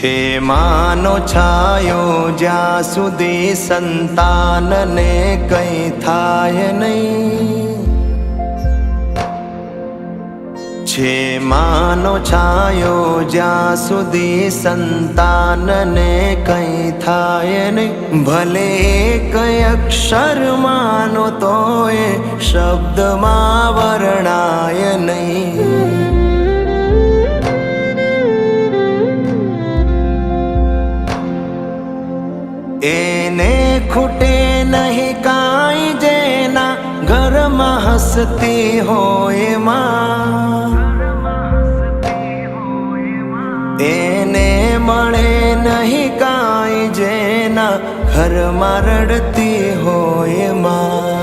છે માનો છાયો જ્યાં સુધી સંતાનને કંઈ થાય નહીં, છે માનો છાયો જ્યાં સુધી સંતાનને કંઈ થાય નહીં, ભલે કઈ અક્ષર માનો તો એ શબ્દમાં વર્ણાય નહીં। એને ખૂટે નહીં કાંઈ જેના ઘરમાં હસતી હોય માં, એને મળે નહીં કાંઈ જેના ઘરમાં રડતી હોય માં।